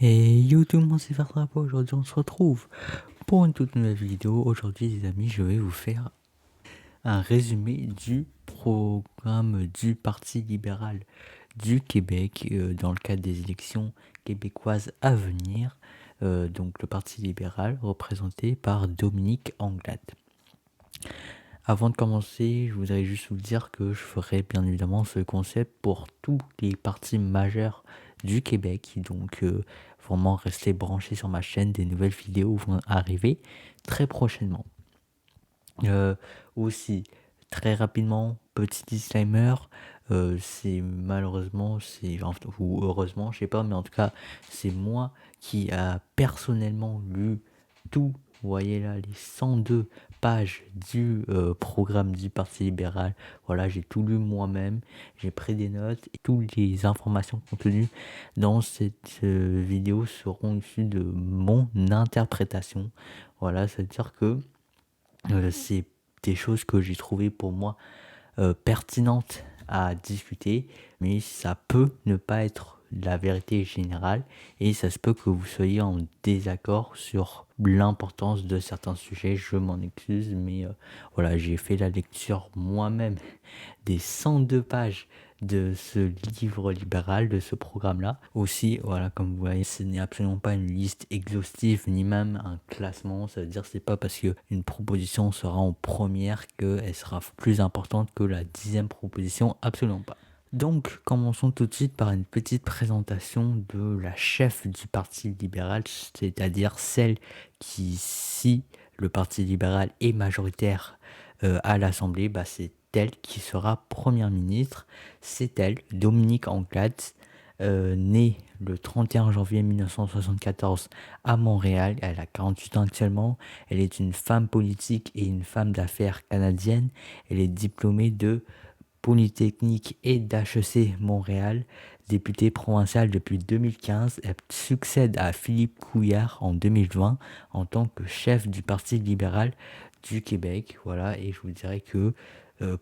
Et yo tout le monde, c'est Fartrapa. Aujourd'hui on se retrouve pour une toute nouvelle vidéo. Aujourd'hui les amis, je vais vous faire un résumé du programme du Parti libéral du Québec dans le cadre des élections québécoises à venir. Donc le Parti libéral représenté par Dominique Anglade. Avant de commencer, je voudrais juste vous dire que je ferai bien évidemment ce concept pour tous les partis majeurs du Québec. Donc vraiment restez branchés sur ma chaîne, des nouvelles vidéos vont arriver très prochainement. Aussi, très rapidement, petit disclaimer, c'est malheureusement, ou heureusement, je sais pas, mais en tout cas, c'est moi qui a personnellement lu tout, vous voyez là, les 102 pages du programme du Parti libéral. Voilà, j'ai tout lu moi-même, j'ai pris des notes, et toutes les informations contenues dans cette vidéo seront issues de mon interprétation. Voilà, c'est-à-dire que c'est des choses que j'ai trouvées pour moi pertinentes à discuter, mais ça peut ne pas être la vérité générale et ça se peut que vous soyez en désaccord sur l'importance de certains sujets. Je m'en excuse, mais voilà, j'ai fait la lecture moi-même des 102 pages de ce livre libéral, de ce programme-là. Aussi, voilà, comme vous voyez, ce n'est absolument pas une liste exhaustive, ni même un classement. Ça veut dire que c'est pas parce qu'une proposition sera en première qu'elle sera plus importante que la 10e proposition, absolument pas. Donc, commençons tout de suite par une petite présentation de la chef du Parti libéral, c'est-à-dire celle qui, si le Parti libéral est majoritaire à l'Assemblée, bah, c'est elle qui sera première ministre. C'est elle, Dominique Anglade, née le 31 janvier 1974 à Montréal. Elle a 48 ans actuellement. Elle est une femme politique et une femme d'affaires canadienne. Elle est diplômée de Polytechnique et d'HEC Montréal, députée provinciale depuis 2015. Elle succède à Philippe Couillard en 2020 en tant que chef du Parti libéral du Québec. Voilà, et je vous dirais que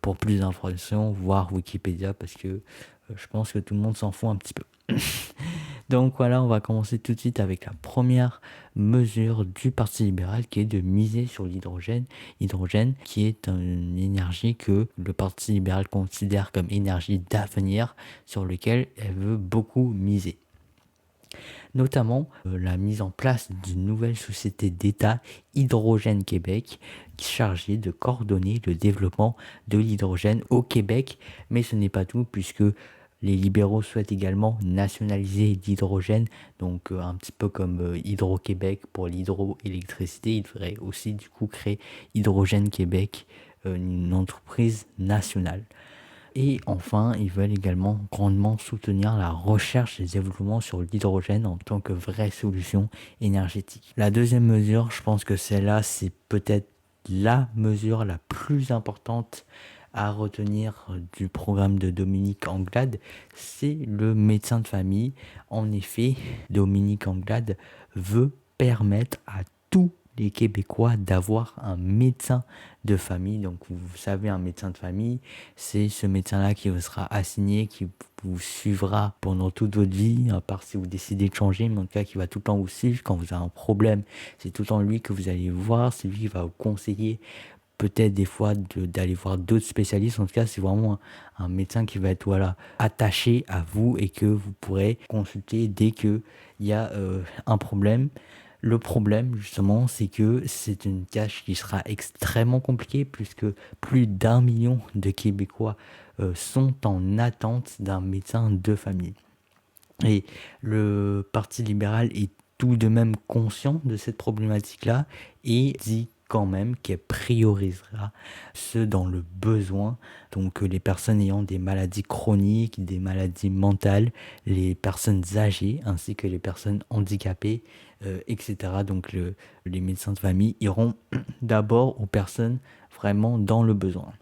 pour plus d'informations, voir Wikipédia parce que je pense que tout le monde s'en fout un petit peu. Donc voilà, on va commencer tout de suite avec la première mesure du Parti libéral qui est de miser sur l'hydrogène. Hydrogène qui est une énergie que le Parti libéral considère comme énergie d'avenir sur lequel elle veut beaucoup miser. Notamment la mise en place d'une nouvelle société d'État, Hydrogène Québec, chargée de coordonner le développement de l'hydrogène au Québec. Mais ce n'est pas tout puisque les libéraux souhaitent également nationaliser l'hydrogène, donc un petit peu comme Hydro-Québec pour l'hydroélectricité. Ils devraient aussi du coup créer Hydrogène Québec, une entreprise nationale. Et enfin, ils veulent également grandement soutenir la recherche et le développement sur l'hydrogène en tant que vraie solution énergétique. La deuxième mesure, je pense que celle-là, c'est peut-être la mesure la plus importante à retenir du programme de Dominique Anglade, c'est le médecin de famille. En effet, Dominique Anglade veut permettre à tous les Québécois d'avoir un médecin de famille. Donc vous savez, un médecin de famille, c'est ce médecin-là qui vous sera assigné, qui vous suivra pendant toute votre vie, à part si vous décidez de changer, mais en tout cas qui va tout le temps vous suivre quand vous avez un problème. C'est tout le temps lui que vous allez voir, c'est lui qui va vous conseiller peut-être des fois d'aller voir d'autres spécialistes. En tout cas, c'est vraiment un médecin qui va être voilà, attaché à vous et que vous pourrez consulter dès qu'il y a un problème. Le problème, justement, c'est que c'est une tâche qui sera extrêmement compliquée puisque plus d'1 million de Québécois sont en attente d'un médecin de famille. Et le Parti libéral est tout de même conscient de cette problématique-là et dit quand même qu'elle priorisera ceux dans le besoin, donc les personnes ayant des maladies chroniques, des maladies mentales, les personnes âgées ainsi que les personnes handicapées, etc. Donc les médecins de famille iront d'abord aux personnes vraiment dans le besoin.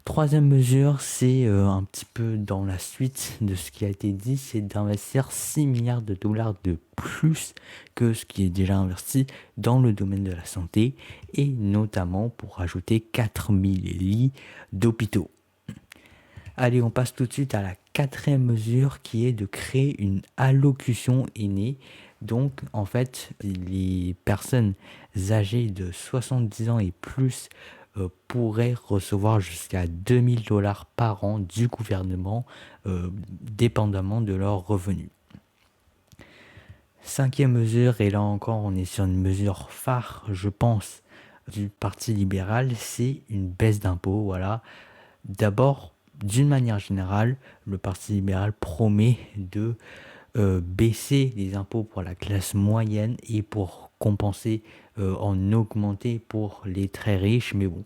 Troisième mesure, c'est un petit peu dans la suite de ce qui a été dit, c'est d'investir 6 milliards de dollars de plus que ce qui est déjà investi dans le domaine de la santé et notamment pour rajouter 4000 lits d'hôpitaux. Allez, on passe tout de suite à la quatrième mesure qui est de créer une allocution aînée. Donc, en fait, les personnes âgées de 70 ans et plus pourraient recevoir jusqu'à 2 000 $ par an du gouvernement, dépendamment de leurs revenus. Cinquième mesure, et là encore on est sur une mesure phare, je pense, du Parti libéral, c'est une baisse d'impôts. Voilà. D'abord, d'une manière générale, le Parti libéral promet de baisser les impôts pour la classe moyenne et pour compenser, en augmenter pour les très riches. Mais bon,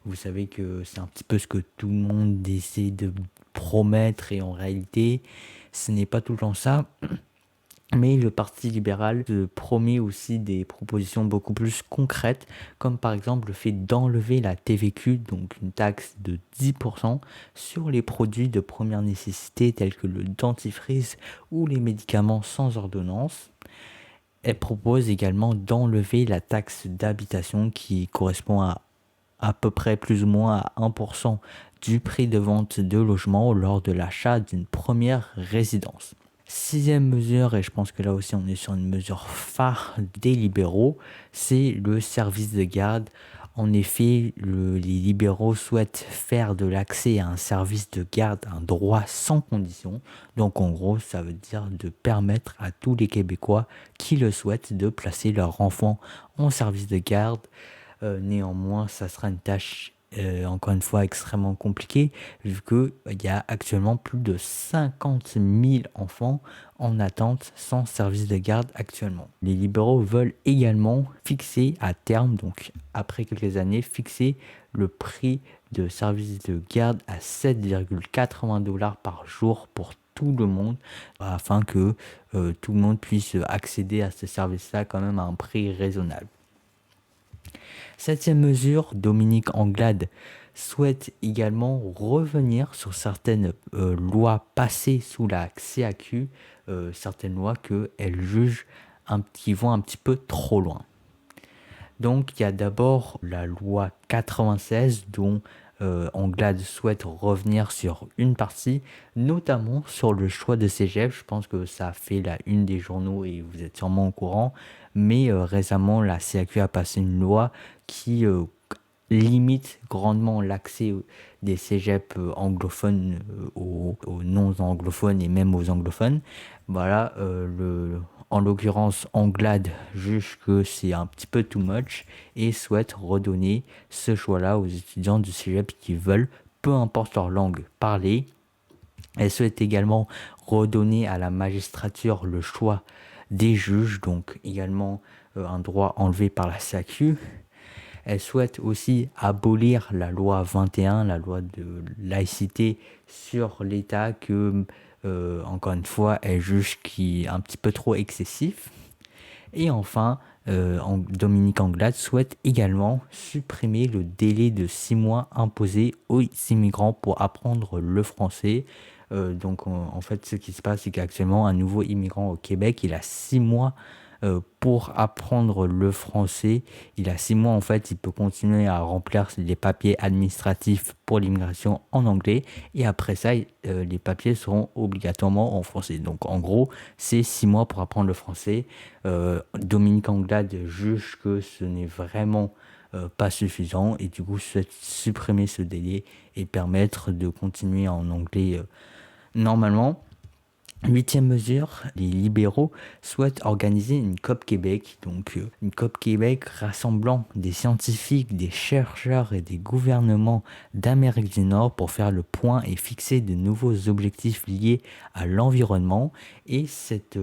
vous savez que c'est un petit peu ce que tout le monde essaie de promettre et en réalité, ce n'est pas tout le temps ça. Mais le Parti libéral promet aussi des propositions beaucoup plus concrètes, comme par exemple le fait d'enlever la TVQ, donc une taxe de 10% sur les produits de première nécessité tels que le dentifrice ou les médicaments sans ordonnance. Elle propose également d'enlever la taxe d'habitation qui correspond à peu près plus ou moins à 1% du prix de vente de logement lors de l'achat d'une première résidence. Sixième mesure, et je pense que là aussi on est sur une mesure phare des libéraux, c'est le service de garde. En effet, les libéraux souhaitent faire de l'accès à un service de garde un droit sans condition. Donc en gros, ça veut dire de permettre à tous les Québécois qui le souhaitent de placer leur enfant en service de garde. Néanmoins, ça sera une tâche encore une fois extrêmement compliquée vu qu'il y a actuellement plus de 50 000 enfants en attente sans service de garde actuellement. Les libéraux veulent également fixer à terme, donc après quelques années, fixer le prix de service de garde à 7,80 $ par jour pour tout le monde afin que tout le monde puisse accéder à ce service-là quand même à un prix raisonnable. Septième mesure, Dominique Anglade souhaite également revenir sur certaines lois passées sous la CAQ, certaines lois qu'elle juge qui vont un petit peu trop loin. Donc il y a d'abord la loi 96 dont Anglade souhaite revenir sur une partie, notamment sur le choix de cégep. Je pense que ça a fait la une des journaux et vous êtes sûrement au courant. Mais récemment, la CAQ a passé une loi qui limite grandement l'accès des cégeps anglophones aux non-anglophones et même aux anglophones. Voilà, en l'occurrence, Anglade juge que c'est un petit peu too much et souhaite redonner ce choix-là aux étudiants du cégep qui veulent, peu importe leur langue parlée. Elle souhaite également redonner à la magistrature le choix des juges, donc également un droit enlevé par la CAQ. Elle souhaite aussi abolir la loi 21, la loi de laïcité sur l'État que, encore une fois, elle juge qui est un petit peu trop excessif. Et enfin, Dominique Anglade souhaite également supprimer le délai de 6 mois imposé aux immigrants pour apprendre le français. Donc en fait, ce qui se passe, c'est qu'actuellement, un nouveau immigrant au Québec, il a 6 mois pour apprendre le français. Il a 6 mois, en fait, il peut continuer à remplir les papiers administratifs pour l'immigration en anglais. Et après ça, les papiers seront obligatoirement en français. Donc en gros, c'est 6 mois pour apprendre le français. Dominique Anglade juge que ce n'est vraiment pas suffisant et du coup souhaite supprimer ce délai et permettre de continuer en anglais normalement. Huitième mesure, les libéraux souhaitent organiser une COP Québec, donc une COP Québec rassemblant des scientifiques, des chercheurs et des gouvernements d'Amérique du Nord pour faire le point et fixer de nouveaux objectifs liés à l'environnement. Et cette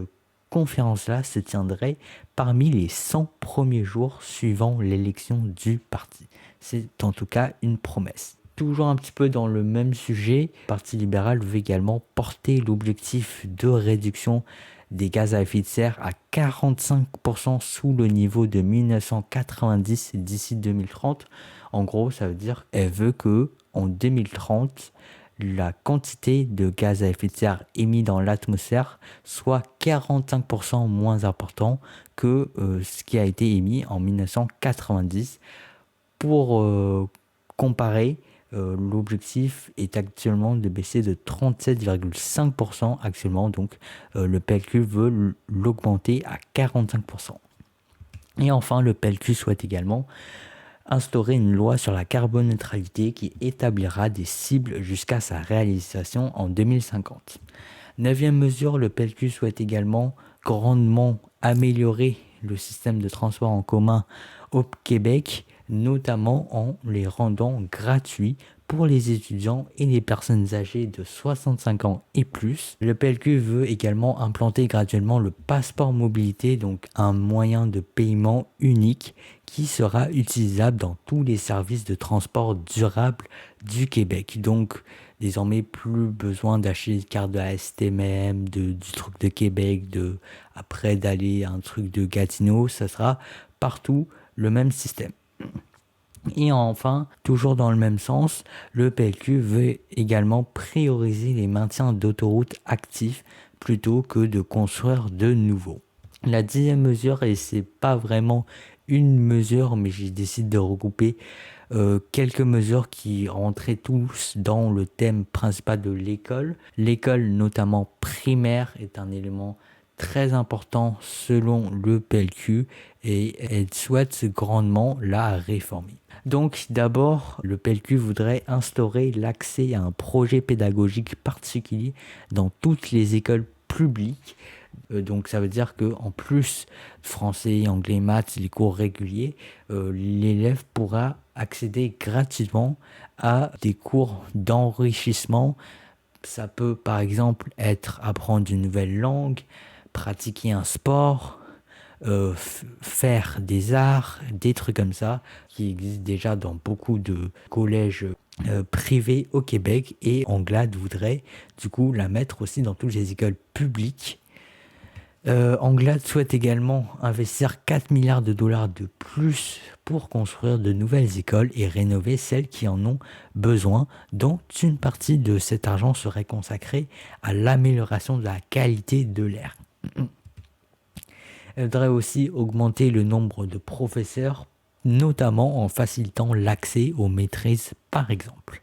conférence-là se tiendrait parmi les 100 premiers jours suivant l'élection du parti. C'est en tout cas une promesse. Toujours un petit peu dans le même sujet, le Parti libéral veut également porter l'objectif de réduction des gaz à effet de serre à 45% sous le niveau de 1990 d'ici 2030. En gros, ça veut dire qu'elle veut que en 2030, la quantité de gaz à effet de serre émis dans l'atmosphère soit 45% moins important que ce qui a été émis en 1990. Pour comparer, l'objectif est actuellement de baisser de 37,5% actuellement. Donc le PLQ veut l'augmenter à 45%. Et enfin, le PLQ souhaite également instaurer une loi sur la carboneutralité qui établira des cibles jusqu'à sa réalisation en 2050. Neuvième mesure, le PLQ souhaite également grandement améliorer le système de transport en commun au Québec, notamment en les rendant gratuits pour les étudiants et les personnes âgées de 65 ans et plus. Le PLQ veut également implanter graduellement le passeport mobilité, donc un moyen de paiement unique qui sera utilisable dans tous les services de transport durable du Québec. Donc, désormais, plus besoin d'acheter une carte de la STMM, du truc de Québec, après d'aller à un truc de Gatineau, ça sera partout le même système. Et enfin, toujours dans le même sens, le PLQ veut également prioriser les maintiens d'autoroutes actifs plutôt que de construire de nouveaux. La 10e mesure, et c'est pas vraiment une mesure, mais j'ai décidé de regrouper quelques mesures qui rentraient tous dans le thème principal de l'école. L'école, notamment primaire, est un élément très important selon le PLQ et elle souhaite grandement la réformer. Donc d'abord, le PLQ voudrait instaurer l'accès à un projet pédagogique particulier dans toutes les écoles publiques. Donc ça veut dire qu'en plus français, anglais, maths, les cours réguliers, l'élève pourra accéder gratuitement à des cours d'enrichissement. Ça peut par exemple être apprendre une nouvelle langue, pratiquer un sport, faire des arts, des trucs comme ça, qui existent déjà dans beaucoup de collèges privés au Québec, et Anglade voudrait du coup la mettre aussi dans toutes les écoles publiques. Anglade souhaite également investir 4 milliards de dollars de plus pour construire de nouvelles écoles et rénover celles qui en ont besoin, dont une partie de cet argent serait consacrée à l'amélioration de la qualité de l'air. Elle voudrait aussi augmenter le nombre de professeurs, notamment en facilitant l'accès aux maîtrises par exemple.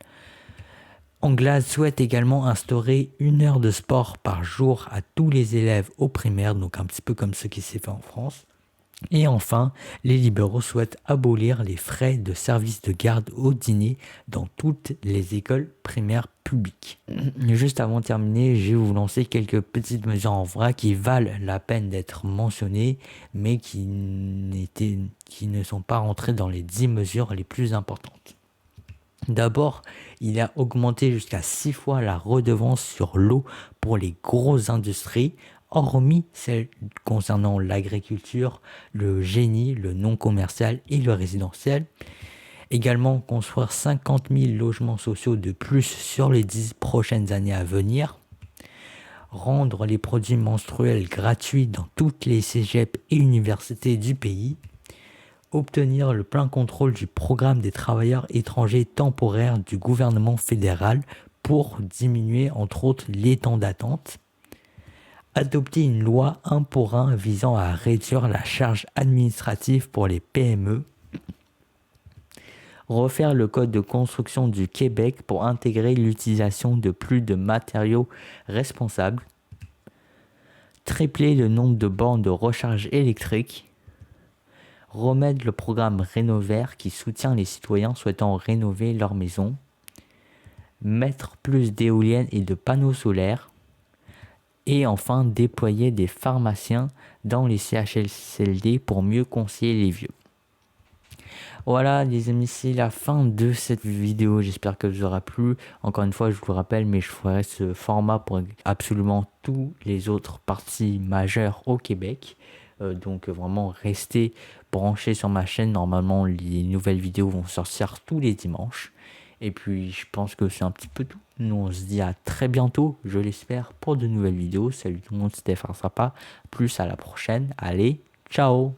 Anglade souhaite également instaurer 1 heure de sport par jour à tous les élèves au primaire, donc un petit peu comme ce qui s'est fait en France. Et enfin, les libéraux souhaitent abolir les frais de service de garde au dîner dans toutes les écoles primaires publiques. Juste avant de terminer, je vais vous lancer quelques petites mesures en vrac qui valent la peine d'être mentionnées, mais qui ne sont pas rentrées dans les 10 mesures les plus importantes. D'abord, il a augmenté jusqu'à 6 fois la redevance sur l'eau pour les grosses industries, hormis celles concernant l'agriculture, le génie, le non commercial et le résidentiel. Également, construire 50 000 logements sociaux de plus sur les 10 prochaines années à venir. Rendre les produits menstruels gratuits dans toutes les cégeps et universités du pays. Obtenir le plein contrôle du programme des travailleurs étrangers temporaires du gouvernement fédéral pour diminuer entre autres les temps d'attente. Adopter une loi 1 pour 1 visant à réduire la charge administrative pour les PME. Refaire le code de construction du Québec pour intégrer l'utilisation de plus de matériaux responsables. Tripler le nombre de bornes de recharge électrique. Remettre le programme Rénov'Vert qui soutient les citoyens souhaitant rénover leur maison. Mettre plus d'éoliennes et de panneaux solaires. Et enfin, déployer des pharmaciens dans les CHSLD pour mieux conseiller les vieux. Voilà les amis, c'est la fin de cette vidéo, j'espère que vous aura plu. Encore une fois, je vous le rappelle, mais je ferai ce format pour absolument tous les autres partis majeurs au Québec. Donc vraiment restez branchés sur ma chaîne, normalement les nouvelles vidéos vont sortir tous les dimanches. Et puis je pense que c'est un petit peu tout. Nous on se dit à très bientôt, je l'espère, pour de nouvelles vidéos. Salut tout le monde, c'était Farsapa, plus à la prochaine. Allez, ciao!